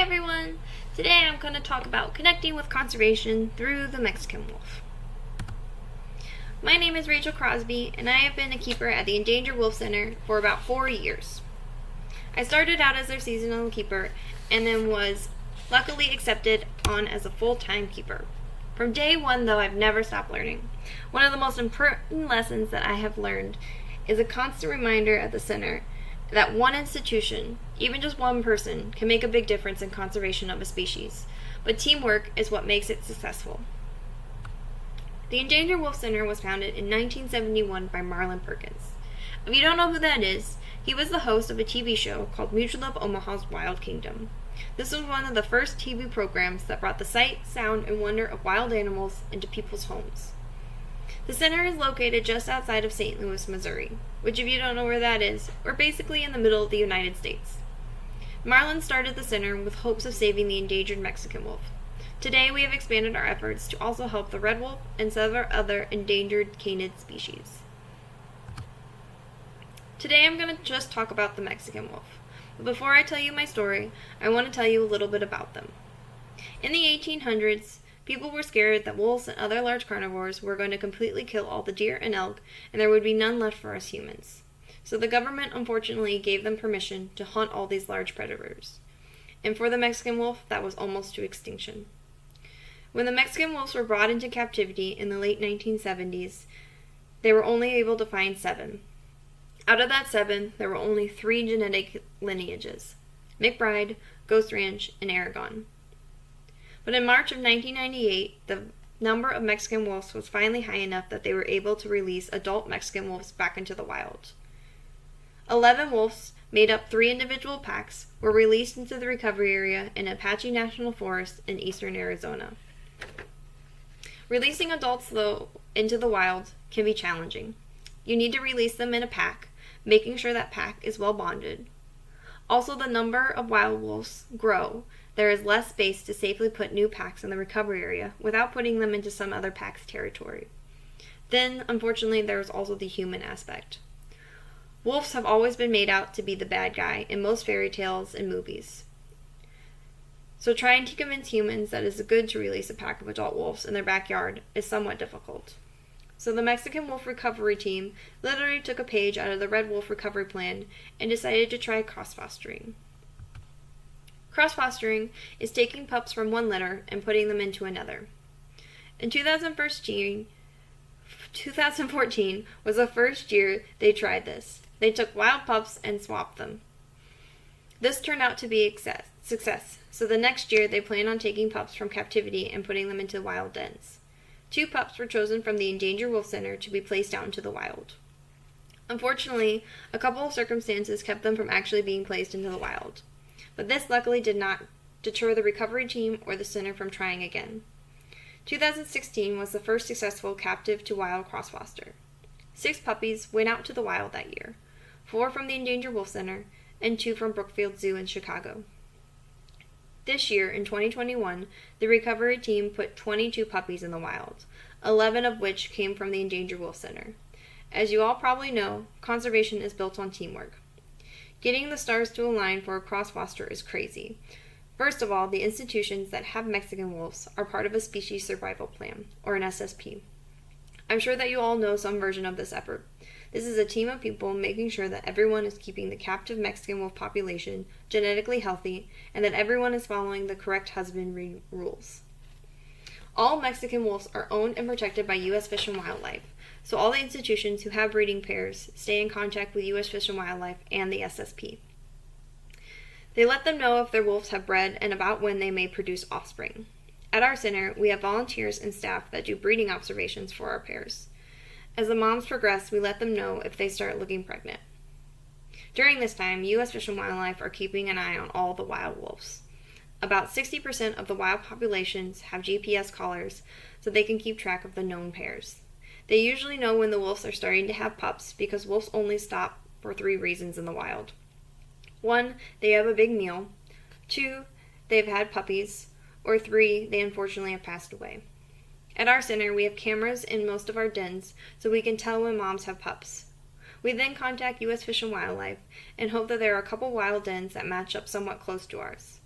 everyone! Today I'm going to talk about connecting with conservation through the Mexican wolf. My name is Rachel Crosby, and I have been a keeper at the Endangered Wolf Center for about 4 years. I started out as their seasonal keeper, and then was luckily accepted on as a full-time keeper. From day one, though, I've never stopped learning. One of the most important lessons that I have learned is a constant reminder at the center that one institution, even just one person, can make a big difference in conservation of a species, but teamwork is what makes it successful. The Endangered Wolf Center was founded in 1971 by Marlin Perkins. If you don't know who that is, he was the host of a TV show called Mutual of Omaha's Wild Kingdom. This was one of the first TV programs that brought the sight, sound, and wonder of wild animals into people's homes. The center is located just outside of St. Louis, Missouri, which, if you don't know where that is, we're basically in the middle of the United States. Marlin started the center with hopes of saving the endangered Mexican wolf. Today, we have expanded our efforts to also help the red wolf and several other endangered canid species. Today, I'm going to just talk about the Mexican wolf. But before I tell you my story, I want to tell you a little bit about them. In the 1800s, people were scared that wolves and other large carnivores were going to completely kill all the deer and elk, and there would be none left for us humans. So the government unfortunately gave them permission to hunt all these large predators. And for the Mexican wolf, that was almost to extinction. When the Mexican wolves were brought into captivity in the late 1970s, they were only able to find 7. Out of that 7, there were only 3 genetic lineages: McBride, Ghost Ranch, and Aragon. But in March of 1998, the number of Mexican wolves was finally high enough that they were able to release adult Mexican wolves back into the wild. 11 wolves, made up 3 individual packs, were released into the recovery area in Apache National Forest in eastern Arizona. Releasing adults, though, into the wild can be challenging. You need to release them in a pack, making sure that pack is well bonded. Also, the number of wild wolves grow. There is less space to safely put new packs in the recovery area without putting them into some other pack's territory. Then, unfortunately, there is also the human aspect. Wolves have always been made out to be the bad guy in most fairy tales and movies. So trying to convince humans that it is good to release a pack of adult wolves in their backyard is somewhat difficult. So the Mexican Wolf Recovery Team literally took a page out of the Red Wolf Recovery Plan and decided to try cross-fostering. Cross-fostering is taking pups from one litter and putting them into another. In 2014 was the first year they tried this. They took wild pups and swapped them. This turned out to be a success, so the next year they plan on taking pups from captivity and putting them into wild dens. 2 pups were chosen from the Endangered Wolf Center to be placed out into the wild. Unfortunately, a couple of circumstances kept them from actually being placed into the wild. But this luckily did not deter the recovery team or the center from trying again. 2016 was the first successful captive-to-wild cross-foster. 6 puppies went out to the wild that year, 4 from the Endangered Wolf Center and 2 from Brookfield Zoo in Chicago. This year, in 2021, the recovery team put 22 puppies in the wild, 11 of which came from the Endangered Wolf Center. As you all probably know, conservation is built on teamwork. Getting the stars to align for a cross-foster is crazy. First of all, the institutions that have Mexican wolves are part of a species survival plan, or an SSP. I'm sure that you all know some version of this effort. This is a team of people making sure that everyone is keeping the captive Mexican wolf population genetically healthy and that everyone is following the correct husbandry rules. All Mexican wolves are owned and protected by U.S. Fish and Wildlife, so all the institutions who have breeding pairs stay in contact with U.S. Fish and Wildlife and the SSP. They let them know if their wolves have bred and about when they may produce offspring. At our center, we have volunteers and staff that do breeding observations for our pairs. As the moms progress, we let them know if they start looking pregnant. During this time, U.S. Fish and Wildlife are keeping an eye on all the wild wolves. About 60% of the wild populations have GPS collars so they can keep track of the known pairs. They usually know when the wolves are starting to have pups because wolves only stop for 3 reasons in the wild. 1, they have a big meal. 2, they've had puppies. Or 3, they unfortunately have passed away. At our center, we have cameras in most of our dens so we can tell when moms have pups. We then contact U.S. Fish and Wildlife and hope that there are a couple wild dens that match up somewhat close to ours.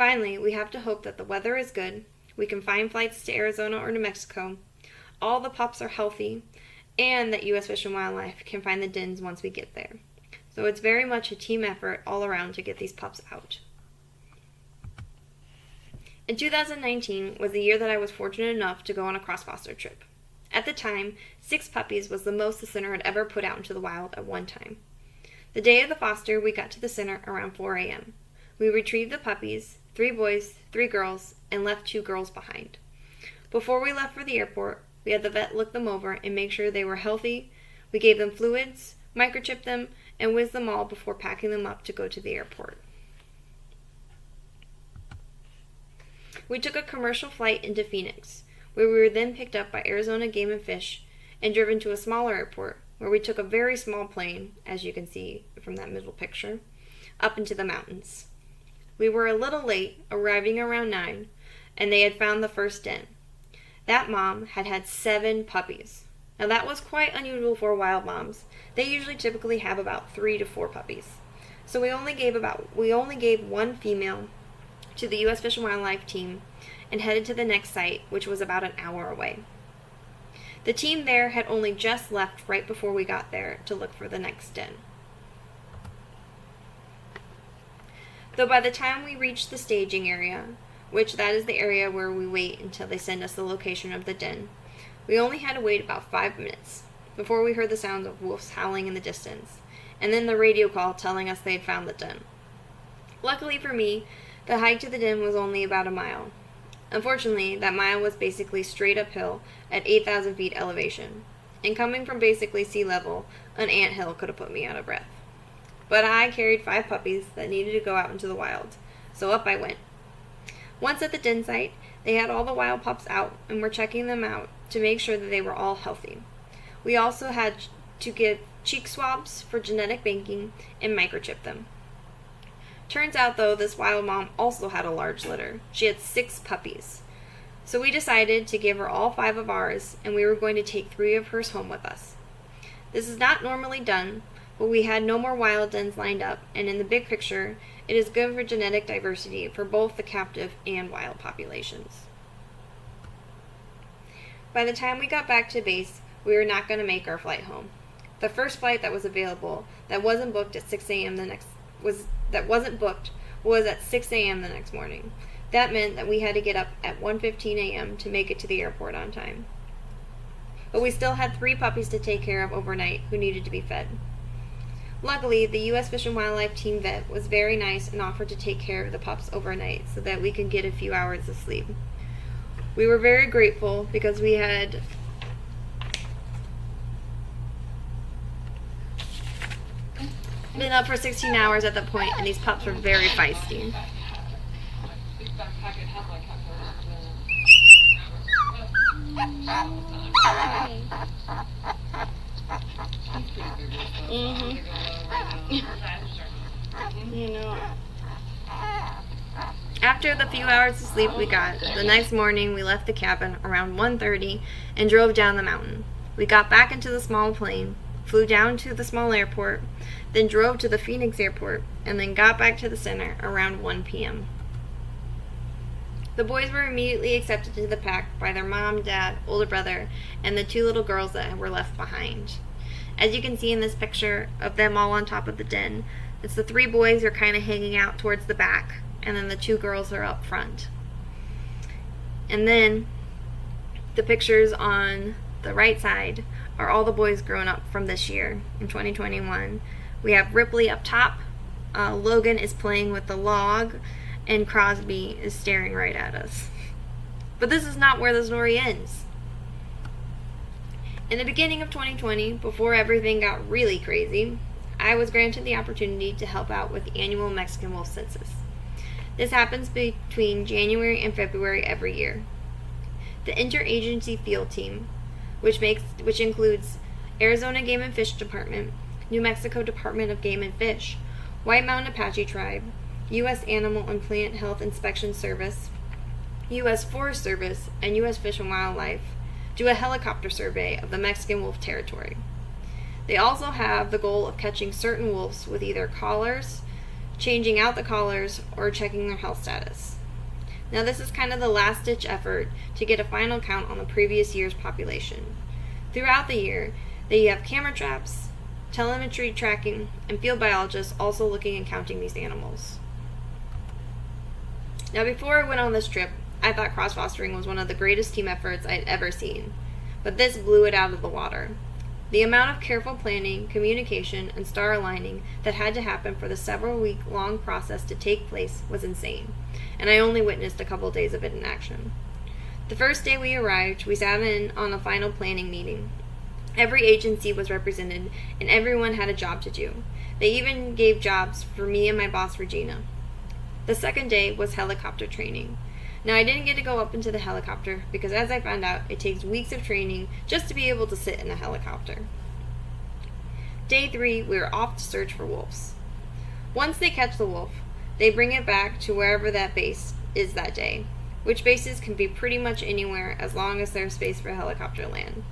Finally, we have to hope that the weather is good, we can find flights to Arizona or New Mexico, all the pups are healthy, and that U.S. Fish and Wildlife can find the dens once we get there. So it's very much a team effort all around to get these pups out. In 2019 was the year that I was fortunate enough to go on a cross-foster trip. At the time, 6 puppies was the most the center had ever put out into the wild at one time. The day of the foster, we got to the center around 4 a.m. We retrieved the puppies, 3 boys, 3 girls, and left 2 girls behind. Before we left for the airport, we had the vet look them over and make sure they were healthy. We gave them fluids, microchipped them, and whizzed them all before packing them up to go to the airport. We took a commercial flight into Phoenix, where we were then picked up by Arizona Game and Fish and driven to a smaller airport, where we took a very small plane, as you can see from that middle picture, up into the mountains. We were a little late, arriving around 9, and they had found the first den. That mom had had 7 puppies. Now that was quite unusual for wild moms. They usually typically have about 3 to 4 puppies. So we only gave 1 female to the U.S. Fish and Wildlife team and headed to the next site, which was about an hour away. The team there had only just left right before we got there to look for the next den. Though by the time we reached the staging area, which that is the area where we wait until they send us the location of the den, we only had to wait about 5 minutes before we heard the sound of wolves howling in the distance, and then the radio call telling us they had found the den. Luckily for me, the hike to the den was only about a mile. Unfortunately, that mile was basically straight uphill at 8,000 feet elevation, and coming from basically sea level, an anthill could have put me out of breath. But I carried 5 puppies that needed to go out into the wild, so up I went. Once at the den site, they had all the wild pups out and were checking them out to make sure that they were all healthy. We also had to give cheek swabs for genetic banking and microchip them. Turns out, though, this wild mom also had a large litter. She had 6 puppies. So we decided to give her all 5 of ours, and we were going to take 3 of hers home with us. This is not normally done, but we had no more wild dens lined up, and in the big picture, it is good for genetic diversity for both the captive and wild populations. By the time we got back to base, we were not going to make our flight home. The first flight that was available that wasn't booked at 6 a.m. was at 6 a.m. the next morning. That meant that we had to get up at 1:15 a.m. to make it to the airport on time. But we still had 3 puppies to take care of overnight who needed to be fed. Luckily, the U.S. Fish and Wildlife team vet was very nice and offered to take care of the pups overnight so that we could get a few hours of sleep. We were very grateful because we had been up for 16 hours at that point, and these pups were very feisty. You know. After the few hours of sleep we got, the next morning we left the cabin around 1:30 and drove down the mountain. We got back into the small plane, flew down to the small airport, then drove to the Phoenix airport, and then got back to the center around 1 p.m. The boys were immediately accepted into the pack by their mom, dad, older brother, and the 2 little girls that were left behind. As you can see in this picture of them all on top of the den, it's the 3 boys are kind of hanging out towards the back, and then the 2 girls are up front. And then the pictures on the right side are all the boys grown up from this year, in 2021. We have Ripley up top, Logan is playing with the log, and Crosby is staring right at us. But this is not where the story ends. In the beginning of 2020, before everything got really crazy, I was granted the opportunity to help out with the annual Mexican wolf census. This happens between January and February every year. The interagency field team, which includes Arizona Game and Fish Department, New Mexico Department of Game and Fish, White Mountain Apache Tribe, U.S. Animal and Plant Health Inspection Service, U.S. Forest Service, and U.S. Fish and Wildlife, do a helicopter survey of the Mexican wolf territory. They also have the goal of catching certain wolves with either collars, changing out the collars, or checking their health status. Now this is kind of the last-ditch effort to get a final count on the previous year's population. Throughout the year, they have camera traps, telemetry tracking, and field biologists also looking and counting these animals. Now before I went on this trip, I thought cross-fostering was one of the greatest team efforts I'd ever seen, but this blew it out of the water. The amount of careful planning, communication, and star aligning that had to happen for the several-week-long process to take place was insane, and I only witnessed a couple days of it in action. The first day we arrived, we sat in on a final planning meeting. Every agency was represented, and everyone had a job to do. They even gave jobs for me and my boss, Regina. The second day was helicopter training. Now, I didn't get to go up into the helicopter because, as I found out, it takes weeks of training just to be able to sit in a helicopter. Day 3, we were off to search for wolves. Once they catch the wolf, they bring it back to wherever that base is that day, which bases can be pretty much anywhere as long as there's space for a helicopter land.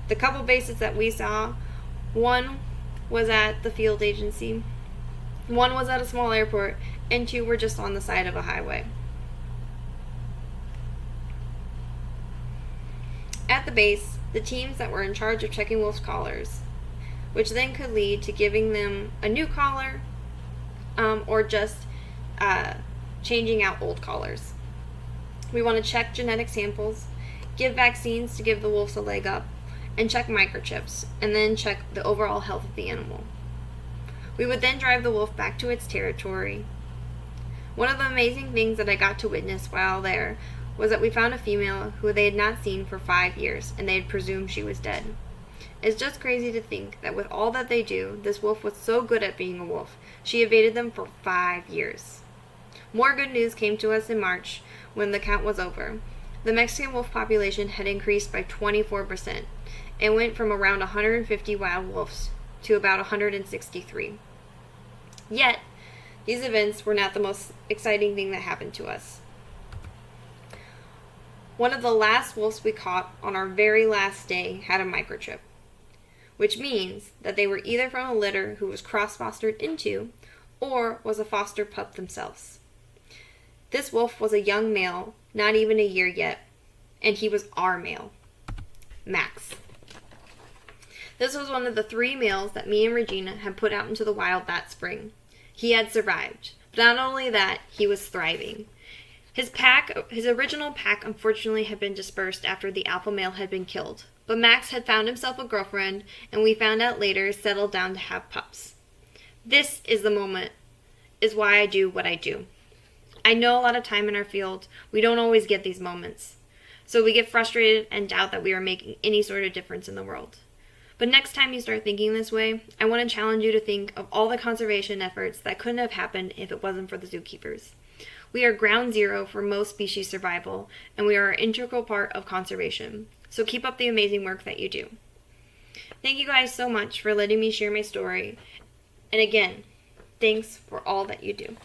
The couple bases that we saw, one was at the field agency, one was at a small airport, and 2 were just on the side of a highway. At the base, the teams that were in charge of checking wolves' collars, which then could lead to giving them a new collar or just changing out old collars. We want to check genetic samples, give vaccines to give the wolves a leg up, and check microchips, and then check the overall health of the animal. We would then drive the wolf back to its territory. One of the amazing things that I got to witness while there was that we found a female who they had not seen for 5 years, and they had presumed she was dead. It's just crazy to think that with all that they do, this wolf was so good at being a wolf, she evaded them for 5 years. More good news came to us in March when the count was over. The Mexican wolf population had increased by 24% and went from around 150 wild wolves to about 163. Yet, these events were not the most exciting thing that happened to us. One of the last wolves we caught on our very last day had a microchip, which means that they were either from a litter who was cross-fostered into or was a foster pup themselves. This wolf was a young male, not even a year yet, and he was our male, Max. This was one of the 3 males that me and Regina had put out into the wild that spring. He had survived, but not only that, he was thriving. His original pack unfortunately had been dispersed after the alpha male had been killed, but Max had found himself a girlfriend, and we found out later settled down to have pups. This is the moment, is why I do what I do. I know a lot of time in our field, we don't always get these moments, so we get frustrated and doubt that we are making any sort of difference in the world. But next time you start thinking this way, I want to challenge you to think of all the conservation efforts that couldn't have happened if it wasn't for the zookeepers. We are ground zero for most species survival, and we are an integral part of conservation. So keep up the amazing work that you do. Thank you guys so much for letting me share my story. And again, thanks for all that you do.